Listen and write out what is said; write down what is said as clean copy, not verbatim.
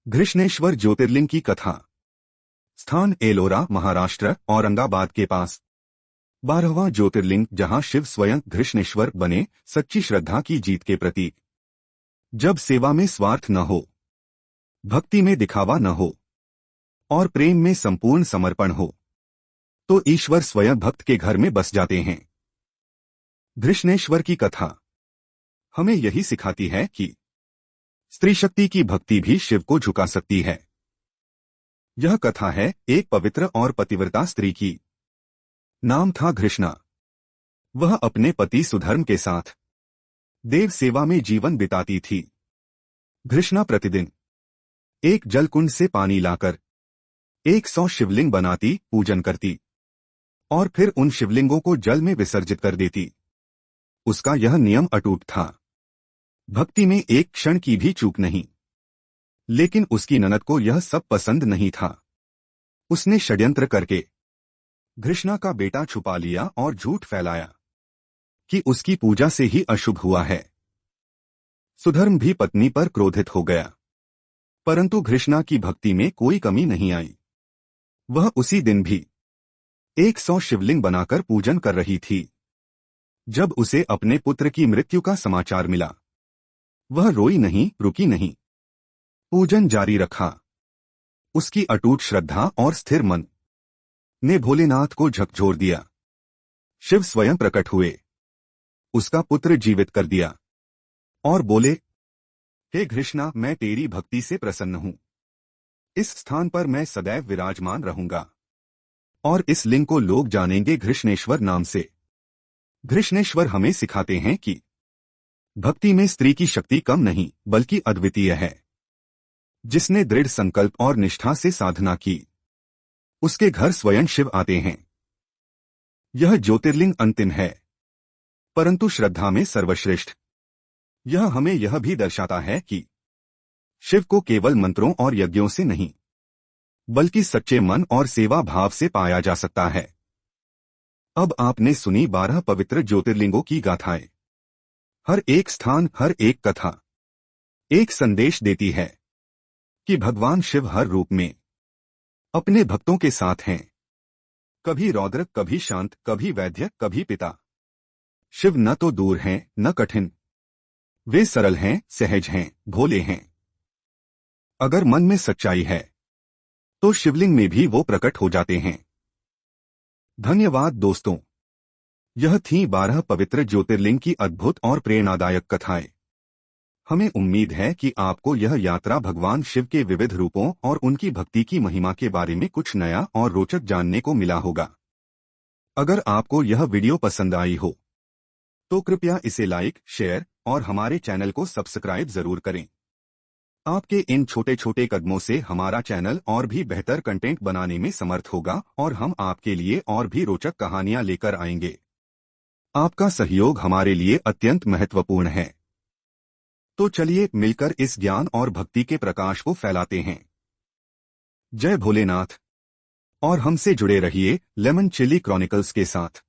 घृष्णेश्वर ज्योतिर्लिंग की कथा। स्थान एलोरा, महाराष्ट्र, औरंगाबाद के पास। 12वां ज्योतिर्लिंग जहां शिव स्वयं घृष्णेश्वर बने, सच्ची श्रद्धा की जीत के प्रतीक। जब सेवा में स्वार्थ न हो, भक्ति में दिखावा न हो और प्रेम में संपूर्ण समर्पण हो, तो ईश्वर स्वयं भक्त के घर में बस जाते हैं। घृष्णेश्वर की कथा हमें यही सिखाती है कि स्त्री शक्ति की भक्ति भी शिव को झुका सकती है। यह कथा है एक पवित्र और पतिव्रता स्त्री की। नाम था घृष्णा। वह अपने पति सुधर्म के साथ देव सेवा में जीवन बिताती थी। घृष्णा प्रतिदिन एक जलकुंड से पानी लाकर 100 शिवलिंग बनाती, पूजन करती और फिर उन शिवलिंगों को जल में विसर्जित कर देती। उसका यह नियम अटूट था। भक्ति में एक क्षण की भी चूक नहीं। लेकिन उसकी ननद को यह सब पसंद नहीं था। उसने षड्यंत्र करके घृष्णा का बेटा छुपा लिया और झूठ फैलाया कि उसकी पूजा से ही अशुभ हुआ है। सुधर्म भी पत्नी पर क्रोधित हो गया, परंतु घृष्णा की भक्ति में कोई कमी नहीं आई। वह उसी दिन भी 100 शिवलिंग बनाकर पूजन कर रही थी। जब उसे अपने पुत्र की मृत्यु का समाचार मिला, वह रोई नहीं, रुकी नहीं, पूजन जारी रखा। उसकी अटूट श्रद्धा और स्थिर मन ने भोलेनाथ को झकझोर दिया। शिव स्वयं प्रकट हुए, उसका पुत्र जीवित कर दिया और बोले, हे घृष्णा, मैं तेरी भक्ति से प्रसन्न हूं। इस स्थान पर मैं सदैव विराजमान रहूंगा और इस लिंग को लोग जानेंगे घृष्णेश्वर नाम से। घृष्णेश्वर हमें सिखाते हैं कि भक्ति में स्त्री की शक्ति कम नहीं बल्कि अद्वितीय है। जिसने दृढ़ संकल्प और निष्ठा से साधना की, उसके घर स्वयं शिव आते हैं। यह ज्योतिर्लिंग अंतिम है, परंतु श्रद्धा में सर्वश्रेष्ठ। यह हमें यह भी दर्शाता है कि शिव को केवल मंत्रों और यज्ञों से नहीं, बल्कि सच्चे मन और सेवा भाव से पाया जा सकता है। अब आपने सुनी 12 पवित्र ज्योतिर्लिंगों की गाथाएं। हर एक स्थान, हर एक कथा एक संदेश देती है कि भगवान शिव हर रूप में अपने भक्तों के साथ हैं। कभी रौद्र, कभी शांत, कभी वैद्य, कभी पिता। शिव न तो दूर हैं, न कठिन। वे सरल हैं, सहज हैं, भोले हैं। अगर मन में सच्चाई है, तो शिवलिंग में भी वो प्रकट हो जाते हैं। धन्यवाद दोस्तों। यह थी 12 पवित्र ज्योतिर्लिंग की अद्भुत और प्रेरणादायक कथाएं। हमें उम्मीद है कि आपको यह यात्रा भगवान शिव के विविध रूपों और उनकी भक्ति की महिमा के बारे में कुछ नया और रोचक जानने को मिला होगा। अगर आपको यह वीडियो पसंद आई हो, तो कृपया इसे लाइक, शेयर और हमारे चैनल को सब्सक्राइब जरूर करें। आपके इन छोटे छोटे कदमों से हमारा चैनल और भी बेहतर कंटेंट बनाने में समर्थ होगा और हम आपके लिए और भी रोचक कहानियां लेकर आएंगे। आपका सहयोग हमारे लिए अत्यंत महत्वपूर्ण है। तो चलिए मिलकर इस ज्ञान और भक्ति के प्रकाश को फैलाते हैं। जय भोलेनाथ। और हमसे जुड़े रहिए लेमन चिली क्रॉनिकल्स के साथ।